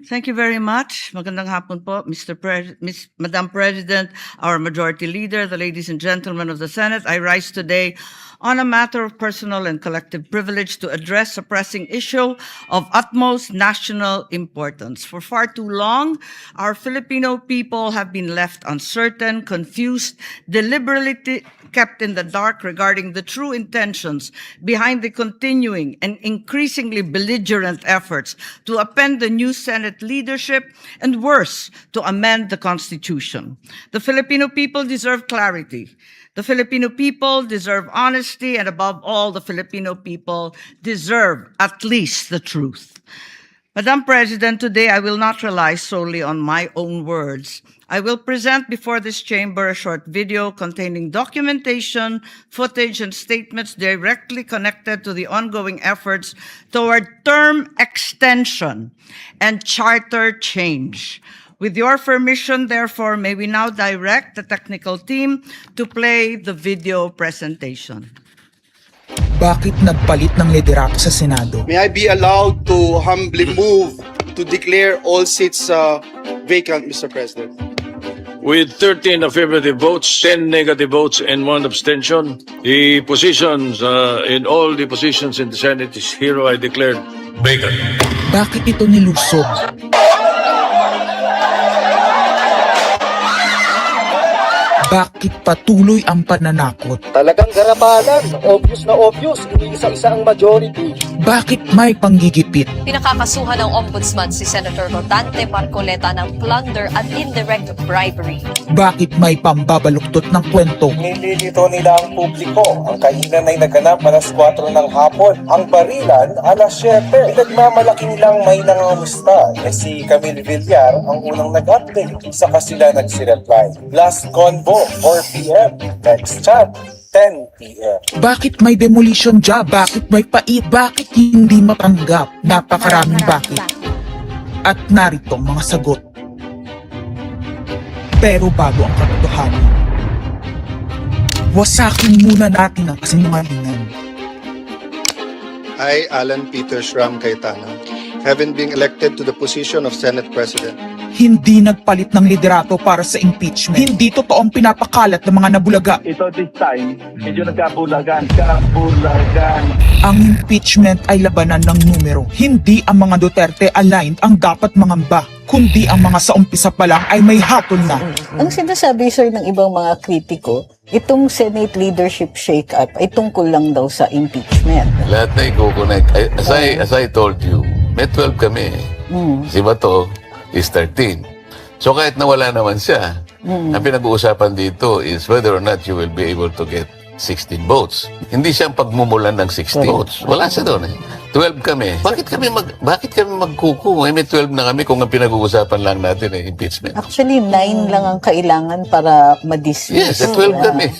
Thank you very much. Magandang hapon po, Madam President, our Majority Leader, the ladies and gentlemen of the Senate. I rise today on a matter of personal and collective privilege to address a pressing issue of utmost national importance. For far too long, our Filipino people have been left uncertain, confused, deliberately kept in the dark regarding the true intentions behind the continuing and increasingly belligerent efforts to append the new Senate leadership and, worse, to amend the Constitution. The Filipino people deserve clarity. The Filipino people deserve honesty, and above all, the Filipino people deserve at least the truth. Madam President, today I will not rely solely on my own words. I will present before this chamber a short video containing documentation, footage, and statements directly connected to the ongoing efforts toward term extension and charter change. With your permission, therefore, may we now direct the technical team to play the video presentation. Bakit nagpalit ng liderato sa Senado? May I be allowed to humbly move to declare all seats vacant, Mr. President? With 13 affirmative votes, 10 negative votes, and 1 abstention, the positions in all the positions in the Senate is hereby declared vacant. Bakit ito nilusob? Bakit patuloy ang pananakot? Talagang garapalan, obvious na obvious, iniisa-isa ang majority. Bakit may panggigipit? Pinakakasuhan ng Ombudsman si Senator Rodante Marcoleta ng plunder at indirect bribery. Bakit may pambabaluktot ng kwento? Nililito nila ang publiko. Ang kainan ay naganap alas 4 ng hapon. Ang barilan alas 7. Pinagmamalaki nilang may nangangamusta. Si Camille Villar ang unang nag-update. Saka sila nagsi-reply. Last convo, 4 p.m. Next chat, 10 p.m. Bakit may demolition job? Bakit may pait? Bakit hindi matanggap? Napakaraming bakit. At narito ang mga sagot. Pero bago ang katotohanan, wasakin muna natin ang kasinungalingan. I, Alan Peter Shram Cayetano, having been elected to the position of Senate President, Hindi nagpalit ng liderato para sa impeachment. Hindi totoo ang pinapakalat ng mga nabulaga. Ito this time, medyo nagkabulagan. Ang impeachment ay labanan ng numero. Hindi ang mga Duterte aligned ang dapat mangamba, kundi ang mga sa umpisa pa lang ay may hatol na. Ang sinasabi, sir, ng ibang mga kritiko, itong Senate leadership shake-up ay tungkol lang daw sa impeachment. Lahat na i-connect. As I told you, may 12 kami. Si Bato is 13. So kahit nawala naman siya, ang pinag-uusapan dito is whether or not you will be able to get 16 votes. Hindi siyang pagmumulan ng 16 votes. Wala siya doon eh. 12 kami. Bakit kami magkuku? May 12 na kami kung ang pinag-uusapan lang natin eh, impeachment. Actually, 9 lang ang kailangan para ma-dismiss. Yes, 12 kami.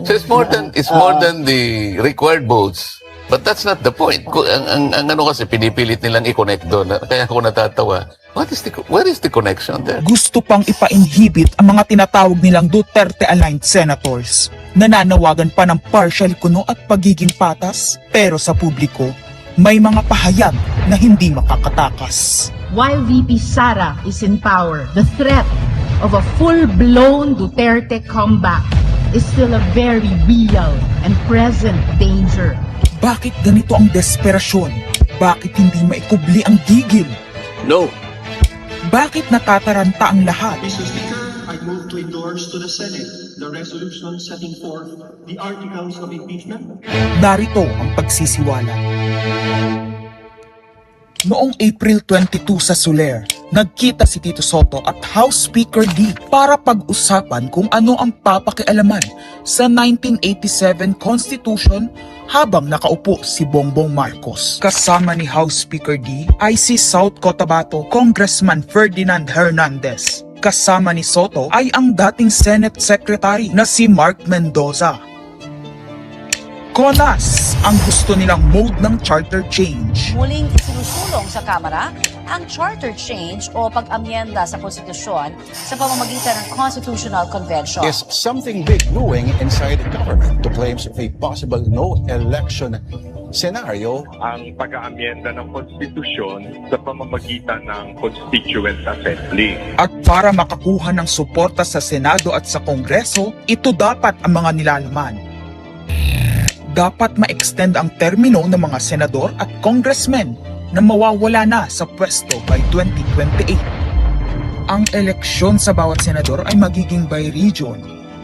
So it's more than the required votes. But that's not the point. Ang ano kasi, pinipilit nilang i-connect doon. Kaya ako natatawa. Where is the connection there? Gusto pang ipa-inhibit ang mga tinatawag nilang Duterte-aligned senators. Nananawagan pa ng partial kuno at pagiging patas. Pero sa publiko, may mga pahayag na hindi makakatakas. While VP Sara is in power, the threat of a full-blown Duterte comeback is still a very real and present danger. Bakit ganito ang desperasyon? Bakit hindi maikubli ang gigil? No. Bakit natataranta ang lahat? Mr. Speaker, I move to endorse to the Senate the resolution setting forth the articles of impeachment. Narito ang pagsisiwala. Noong April 22 sa Soler, nagkita si Tito Soto at House Speaker D para pag-usapan kung ano ang papakialaman sa 1987 Constitution habang nakaupo si Bongbong Marcos. Kasama ni House Speaker D ay si South Cotabato Congressman Ferdinand Hernandez. Kasama ni Soto ay ang dating Senate Secretary na si Mark Mendoza. Konas ang gusto nilang mode ng charter change. Muling isinusulong sa Kamara ang charter change o pag-amyenda sa konstitusyon sa pamamagitan ng Constitutional Convention. Is something big brewing inside the government to claims of a possible no election senaryo. Ang pag-aamyenda ng konstitusyon sa pamamagitan ng Constituent Assembly. At para makakuha ng suporta sa Senado at sa Kongreso, ito dapat ang mga nilalaman. Dapat ma-extend ang termino ng mga senador at congressmen na mawawala na sa pwesto by 2028. Ang eleksyon sa bawat senador ay magiging by region.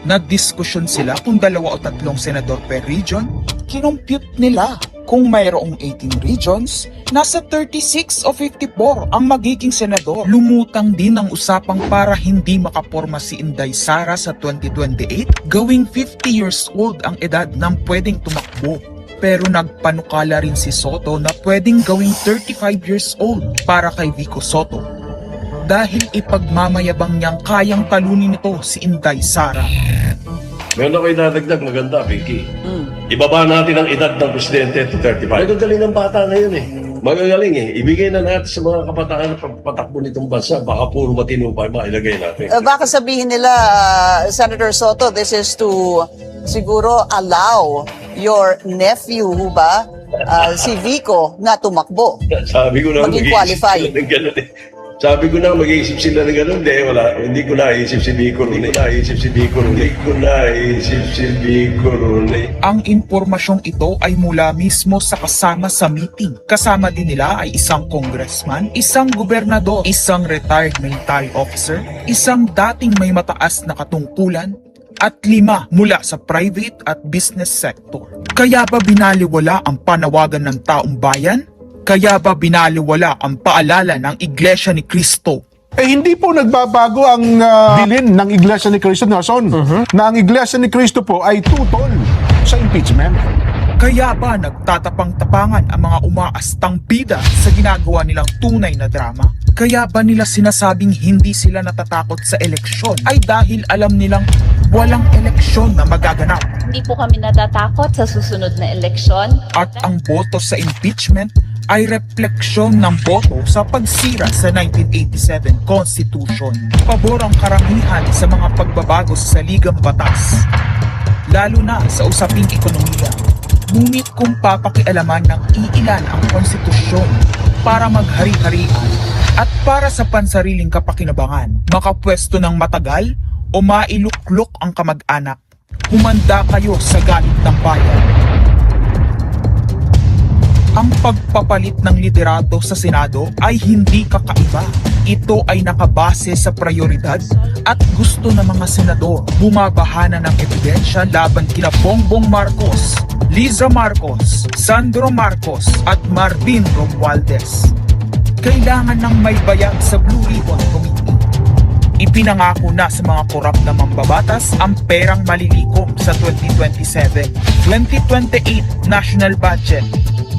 Nagdiskusyon sila kung 2 o 3 senador per region. Kinompute nila kung mayroong 18 regions, nasa 36 o 54 ang magiging senador. Lumutang din ang usapang para hindi makaporma si Inday Sara sa 2028, gawing 50 years old ang edad ng pwedeng tumakbo. Pero nagpanukala rin si Soto na pwedeng gawing 35 years old para kay Vico Soto. Dahil ipagmamayabang niyang kayang talunin nito si Inday Sara. Meron ako idadagdag maganda, Vicky. Ibaba natin ang edad ng presidente to 35. Magagaling ng bata ngayon eh. Magagaling eh. Ibigay na natin sa mga kabataan na pagpatakbo nitong bansa. Baka puro matino pa mailagay natin. Baka sabihin nila, Senator Soto, this is to siguro allow your nephew, ba, si Vico, na tumakbo. Sabi ko na Maging qualify. Ganun eh. Sabi ko na mag-iisip sila ng gano'n, hindi ko naisip si Vico rin. Ang impormasyong ito ay mula mismo sa kasama sa meeting. Kasama din nila ay isang congressman, isang gobernador, isang retired military officer, isang dating may mataas na katungkulan, at 5 mula sa private at business sector. Kaya ba binaliwala ang panawagan ng taong bayan? Kaya ba binaliwala ang paalala ng Iglesia ni Cristo? Hindi po nagbabago ang bilin ng Iglesia ni Cristo, Nelson, na ang Iglesia ni Cristo po ay tutol sa impeachment. Kaya ba nagtatapang-tapangan ang mga umaastang bida sa ginagawa nilang tunay na drama? Kaya ba nila sinasabing hindi sila natatakot sa eleksyon ay dahil alam nilang walang eleksyon na magaganap? Hindi po kami natatakot sa susunod na eleksyon. At ang boto sa impeachment ay refleksyon ng boto sa pagsira sa 1987 Constitution. Pabor ang karamihan sa mga pagbabago sa saligang batas, lalo na sa usaping ekonomiya. Ngunit kung papakialaman ng iilan ang konstitusyon para maghari-harian at para sa pansariling kapakinabangan, makapwesto ng matagal o mailuklok ang kamag-anak, humanda kayo sa galit ng bayan. Ang pagpapalit ng liderato sa Senado ay hindi kakaiba. Ito ay nakabase sa prioridad at gusto ng mga senador. Bumabahana ng ebidensya laban kina Bongbong Marcos, Liza Marcos, Sandro Marcos at Marvin Romualdez. Kailangan ng may bayag sa Blue Ribbon Committee. Ipinangako na sa mga korap na mambabatas ang perang malilikom sa 2027. 2028 national budget.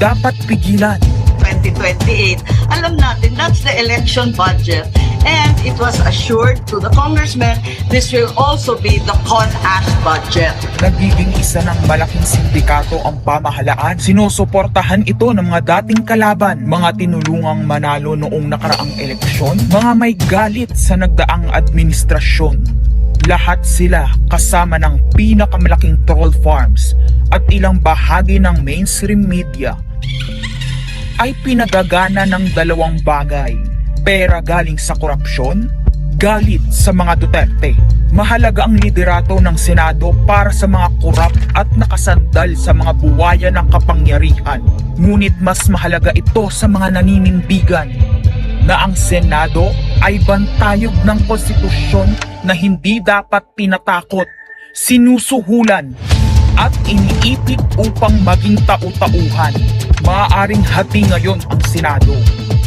Dapat pigilan. 2028, alam natin that's the election budget. And it was assured to the congressman, this will also be the CONAS budget. Nagiging isa ng malaking sindikato ang pamahalaan. Sinusuportahan ito ng mga dating kalaban, mga tinulungang manalo noong nakaraang eleksyon, mga may galit sa nagdaang administrasyon. Lahat sila kasama ng pinakamalaking troll farms at ilang bahagi ng mainstream media ay pinagagana ng 2 bagay. Pera galing sa korupsyon, galit sa mga Duterte. Mahalaga ang liderato ng Senado para sa mga korap at nakasandal sa mga buwaya ng kapangyarihan. Ngunit mas mahalaga ito sa mga naninindigan na ang Senado ay bantayog ng konstitusyon na hindi dapat tinatakot, sinusuhulan at iniipit upang maging tau-tauhan. Maaaring hati ngayon ang Senado.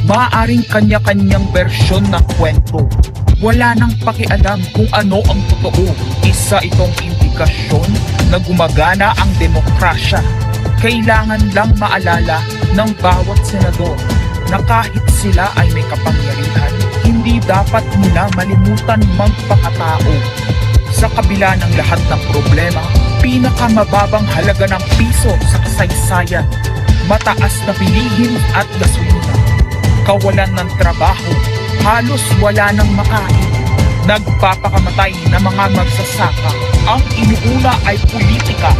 Maaaring kanya-kanyang bersyon ng kwento. Wala nang pakialam kung ano ang totoo. Isa itong indikasyon na gumagana ang demokrasya. Kailangan lang maalala ng bawat senador na kahit sila ay may kapangyarihan, hindi dapat nila malimutan magpakatao. Sa kabila ng lahat ng problema, pinakamababang halaga ng piso sa kasaysayan, mataas na bilihin at gasolina, kawalan ng trabaho, halos wala nang makain, nagpapakamatay na mga magsasaka. Ang inuuna ay politika,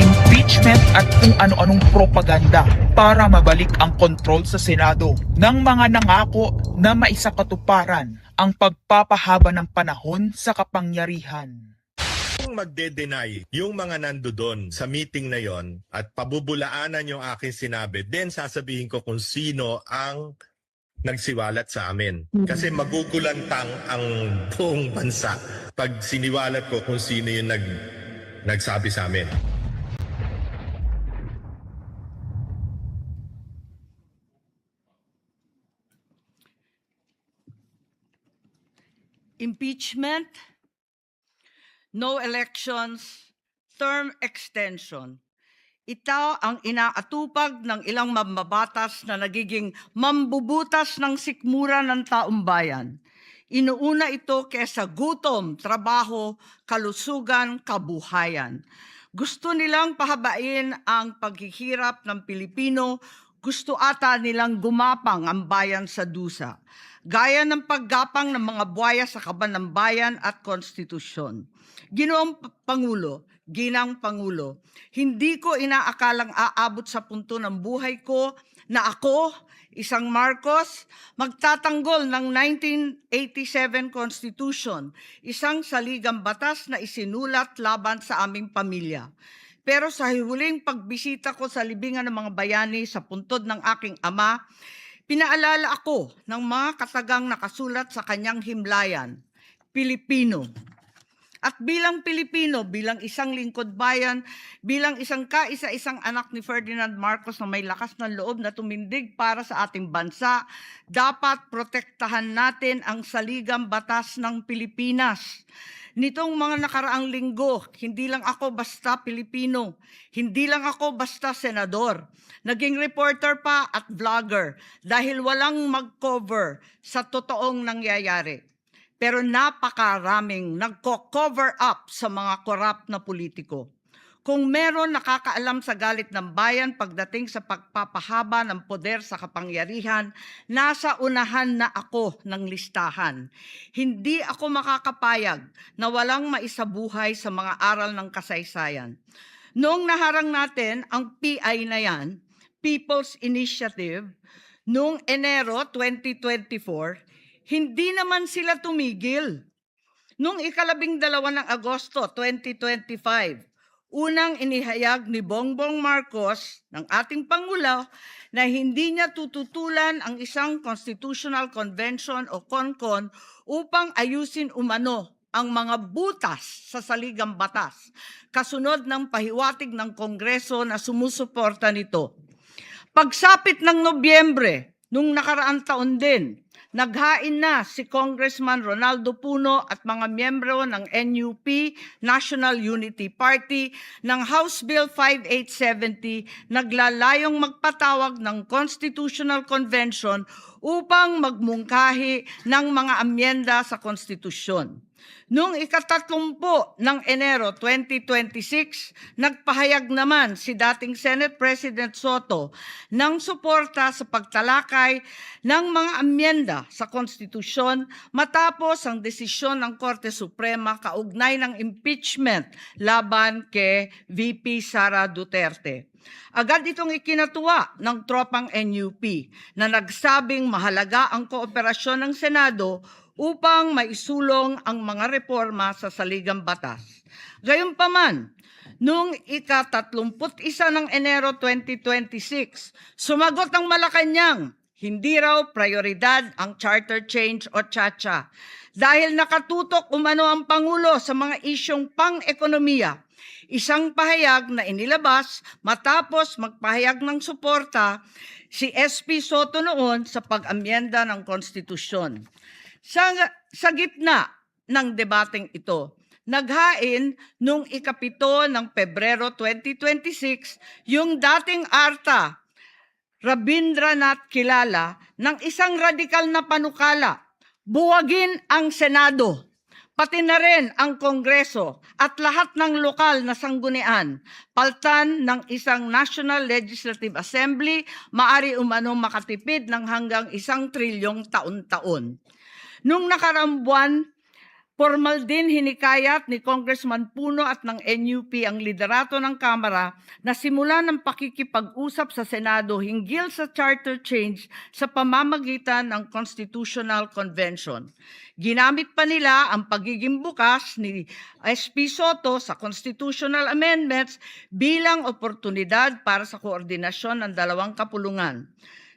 impeachment at kung ano-anong propaganda para mabalik ang kontrol sa Senado ng mga nangako na maisakatuparan ang pagpapahaba ng panahon sa kapangyarihan. Kung magde-deny yung mga nandoon sa meeting na yon at pabubulaanan yung aking sinabi, then sasabihin ko kung sino ang nagsiwalat sa amin. Kasi magugulantang ang buong bansa pag siniwalat ko kung sino yung nagsabi sa amin. Impeachment, no elections, term extension. Ito ang inaatupag ng ilang mambabatas na nagiging mambubutas ng sikmura ng taong bayan. Inuuna ito kesa gutom, trabaho, kalusugan, kabuhayan. Gusto nilang pahabain ang paghihirap ng Pilipino, gusto ata nilang gumapang ang bayan sa dusa, gaya ng paggapang ng mga buhaya sa kaban ng bayan at konstitusyon. Ginoong Pangulo, Ginang Pangulo, hindi ko inaakalang aabot sa punto ng buhay ko na ako, isang Marcos, magtatanggol ng 1987 Constitution, isang saligang batas na isinulat laban sa aming pamilya. Pero sa huling pagbisita ko sa libingan ng mga bayani sa puntod ng aking ama, pinaalala ako ng mga katagang nakasulat sa kanyang himlayan, Pilipino. At bilang Pilipino, bilang isang lingkod bayan, bilang isang kaisa-isang anak ni Ferdinand Marcos na may lakas ng loob na tumindig para sa ating bansa, dapat protektahan natin ang saligang batas ng Pilipinas. Nitong mga nakaraang linggo, hindi lang ako basta Pilipino, hindi lang ako basta senador, naging reporter pa at vlogger dahil walang mag-cover sa totoong nangyayari. Pero napakaraming nagko-cover up sa mga korap na politiko. Kung meron nakakaalam sa galit ng bayan pagdating sa pagpapahaba ng poder sa kapangyarihan, nasa unahan na ako ng listahan. Hindi ako makakapayag na walang maisabuhay sa mga aral ng kasaysayan. Noong naharang natin ang PI na yan, People's Initiative, noong Enero 2024, hindi naman sila tumigil. Noong 12 ng Agosto 2025, unang inihayag ni Bongbong Marcos ng ating Pangulo na hindi niya tututulan ang isang Constitutional Convention o CONCON upang ayusin umano ang mga butas sa saligang batas, kasunod ng pahiwatig ng Kongreso na sumusuporta nito. Pagsapit ng Nobyembre, nung nakaraang taon din, naghain na si Congressman Ronaldo Puno at mga miyembro ng NUP, National Unity Party, ng House Bill 5870, naglalayong magpatawag ng Constitutional Convention upang magmungkahi ng mga amyenda sa konstitusyon. Noong 30 ng Enero 2026, nagpahayag naman si dating Senate President Soto ng suporta sa pagtalakay ng mga amyenda sa konstitusyon matapos ang desisyon ng Korte Suprema kaugnay ng impeachment laban kay VP Sara Duterte. Agad itong ikinatuwa ng tropang NUP na nagsabing mahalaga ang kooperasyon ng Senado upang maisulong ang mga reforma sa saligang batas. Gayunpaman, noong ika-31 ng Enero 2026, sumagot ang Malacanang, hindi raw prioridad ang charter change o CHACHA dahil nakatutok umano ang Pangulo sa mga isyong pang-ekonomiya. Isang pahayag na inilabas matapos magpahayag ng suporta si SP Soto noon sa pag-amyenda ng konstitusyon. Sa gitna ng debateng ito, naghain noong ika-7 ng Pebrero 2026 yung dating ARTA, Rabindranath Kilala, ng isang radikal na panukala, buwagin ang Senado, pati na rin ang Kongreso at lahat ng lokal na sanggunian, paltan ng isang National Legislative Assembly, maari umano makatipid ng hanggang 1 trilyong taon-taon. Nung nakaraang buwan, Formal din hinikayat ni Congressman Puno at ng NUP ang liderato ng Kamara na simulan ng pakikipag-usap sa Senado hinggil sa charter change sa pamamagitan ng Constitutional Convention. Ginamit pa nila ang pagiging bukas ni SP Soto sa constitutional amendments bilang oportunidad para sa koordinasyon ng dalawang kapulungan.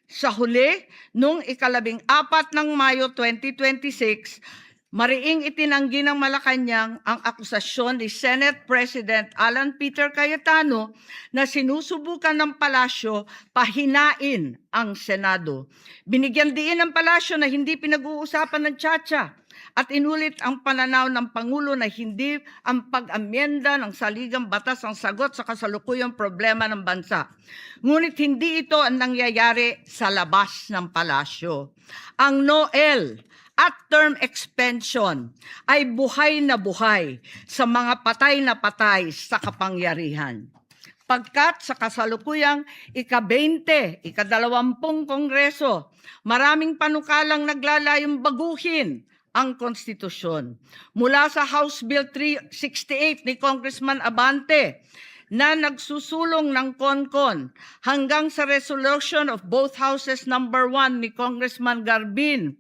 Sa huli, noong 14 ng Mayo 2026, mariing itinanggi ng Malacanang ang akusasyon ni Senate President Alan Peter Cayetano na sinusubukan ng palasyo pahinain ang Senado. Binigyan diin ng palasyo na hindi pinag-uusapan ng Chacha at inulit ang pananaw ng Pangulo na hindi ang pag-amyenda ng saligang batas ang sagot sa kasalukuyang problema ng bansa. Ngunit hindi ito ang nangyayari sa labas ng palasyo. Ang NOEL at term extension ay buhay na buhay sa mga patay na patay sa kapangyarihan. Pagkat sa kasalukuyang ika-20, ika-20 Kongreso, maraming panukalang naglalayong baguhin ang konstitusyon. Mula sa House Bill 368 ni Congressman Abante, na nagsusulong ng CONCON hanggang sa resolution of both houses number 1 ni Congressman Garbin.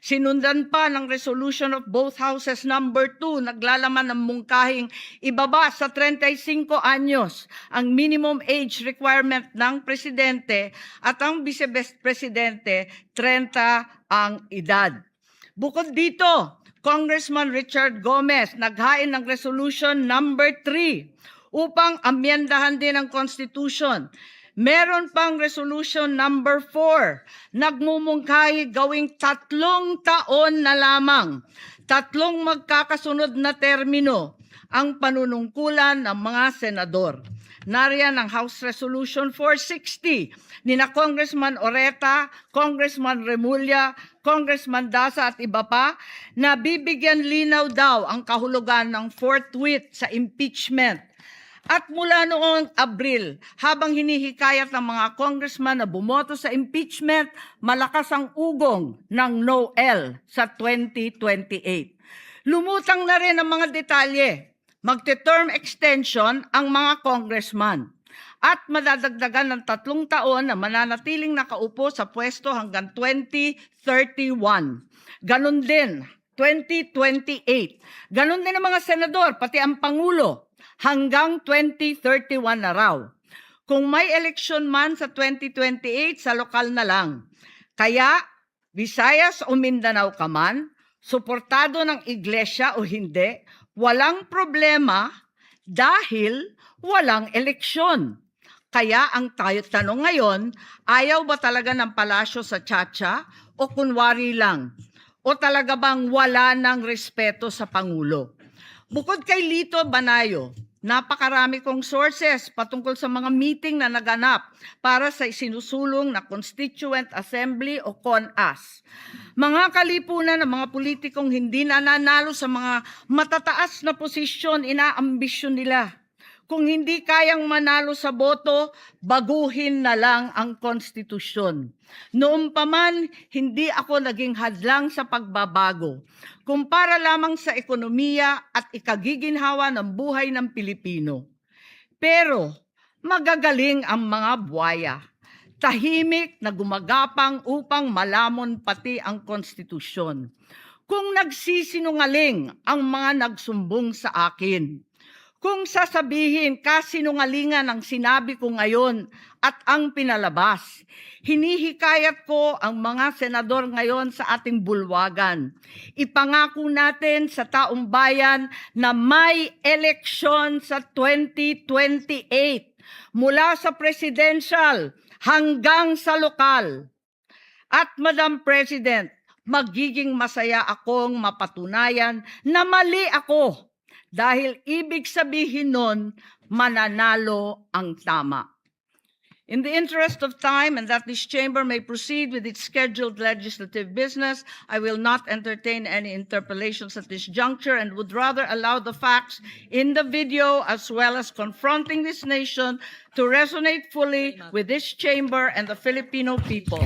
Sinundan pa ng resolution of both houses number 2, naglalaman ng mungkahing ibaba sa 35 anyos ang minimum age requirement ng presidente at ang vice-presidente 30 ang edad. Bukod dito, Congressman Richard Gomez naghain ng resolution number 3 upang amyendahan din ang Constitution. Meron pang resolution number 4, nagmumungkahi gawing 3 taon na lamang, 3 magkakasunod na termino ang panunungkulan ng mga senador. Nariyan ang House Resolution 460 ni na Congressman Oreta, Congressman Remulla, Congressman Dasa at iba pa na bibigyan linaw daw ang kahulugan ng forthwith sa impeachment. At mula noong Abril, habang hinihikayat ng mga congressman na bumoto sa impeachment, malakas ang ugong ng NOEL sa 2028. Lumutang na rin ang mga detalye. Magte-term extension ang mga congressman at madadagdagan ng 3 taon na mananatiling nakaupo sa pwesto hanggang 2031. Ganon din, 2028. Ganon din ang mga senador, pati ang Pangulo, hanggang 2031 na raw. Kung may eleksyon man sa 2028, sa lokal na lang. Kaya, Visayas o Mindanao ka man, suportado ng iglesia o hindi, walang problema dahil walang eleksyon. Kaya ang tanong ngayon, ayaw ba talaga ng palasyo sa Chacha o kunwari lang? O talaga bang wala ng respeto sa Pangulo? Bukod kay Lito Banayo, napakarami kong sources patungkol sa mga meeting na naganap para sa isinusulong na Constituent Assembly o CONAS. Mga kalipunan ng mga politikong hindi nananalo sa mga matataas na posisyon, inaambisyon nila. Kung hindi kayang manalo sa boto, baguhin na lang ang konstitusyon. Noon pa man, hindi ako naging hadlang sa pagbabago. Kung para lamang sa ekonomiya at ikagiginhawa ng buhay ng Pilipino. Pero magagaling ang mga buwaya. Tahimik na gumagapang upang malamon pati ang konstitusyon. Kung nagsisinungaling ang mga nagsumbong sa akin, kung sasabihin kasinungalingan ang sinabi ko ngayon at ang pinalabas, hinihikayat ko ang mga senador ngayon sa ating bulwagan. Ipangako natin sa taong bayan na may eleksyon sa 2028 mula sa presidential hanggang sa lokal. At Madam President, magiging masaya akong mapatunayan na mali ako. Dahil ibig sabihin nun, mananalo ang tama. In the interest of time and that this chamber may proceed with its scheduled legislative business, I will not entertain any interpellations at this juncture and would rather allow the facts in the video as well as confronting this nation to resonate fully with this chamber and the Filipino people.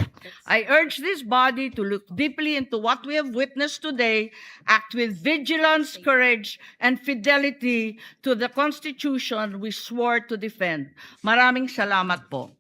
I urge this body to look deeply into what we have witnessed today, act with vigilance, courage, and fidelity to the Constitution we swore to defend. Maraming salamat po.